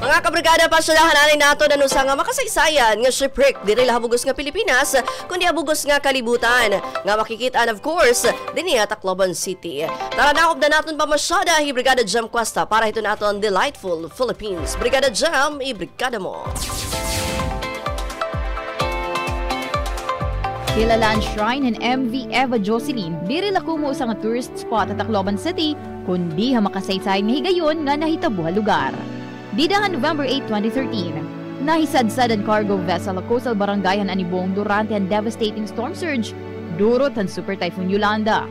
Mga kabrigada, pasyalahan natin nato na nusa nga makasaysayan nga shipwreck diri habugos nga Pilipinas kundi habugos nga kalibutan nga makikitaan of course dinhi Tacloban City. Tara na na naton pamasyada hi Brigada Jam Cuesta para ito naton Delightful Philippines. Brigada Jam, i-brigada mo. Kilala ang shrine ng MV Eva Jocelyn diri lakumo sa nga tourist spot at Tacloban City kundi ha makasaysayan nga higayon nga nahitabo lugar. Didahan November 8, 2013, nahisadsad ang cargo vessel sa coastal barangayan Anibong durante ang devastating storm surge durot ang Super Typhoon Yolanda.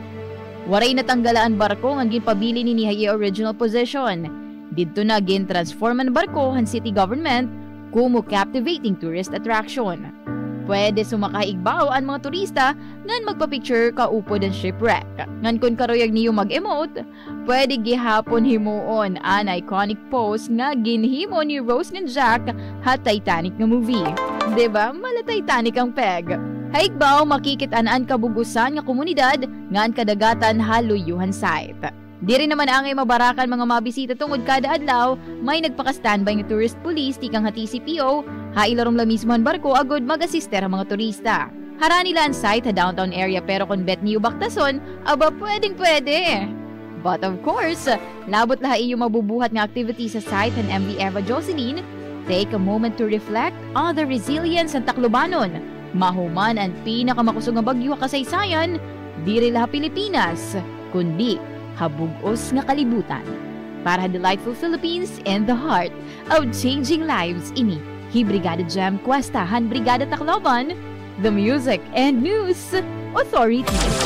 Waray natanggala ang barko ang ginpabili ni Nihaye original position. Didto na gin-transform ang barko ang city government kumo captivating tourist attraction. Pwede sumakahigbaw ang mga turista ngan magpa-picture kaupod ang shipwreck. Ngan kun karoyag niyo mag-emote, pwede gihapon himuon an iconic pose nga ginhimo ni Rose ng Jack ha Titanic nga movie. Diba? Mala Titanic ang peg. Haigbaw makikitaan ang kabugusan nga komunidad ngan kadagatan haluyuhan site. Di rin naman angay mabarakan mga mabisita tungod kada adlaw, may nagpaka-standby nga tourist police tikang hati CPO, hailarom la mismo ang barko agod mag-asister ang mga turista. Hara nila ang site sa downtown area pero kung bet niyo baktason, aba pwedeng-pwede. But of course, labot lahat iyo mabubuhat nga activity sa site ng MV Eva Jocelyn, take a moment to reflect on the resilience ng Taclobanon. Mahuman ang pinakamakusog nga bagyo kasaysayan, di rin lahat Pilipinas, kundi habugos nga kalibutan. Para Delightful Philippines in the heart of changing lives ini hi Brigada Jam Cuesta han Brigada Tacloban, the Music and News Authority.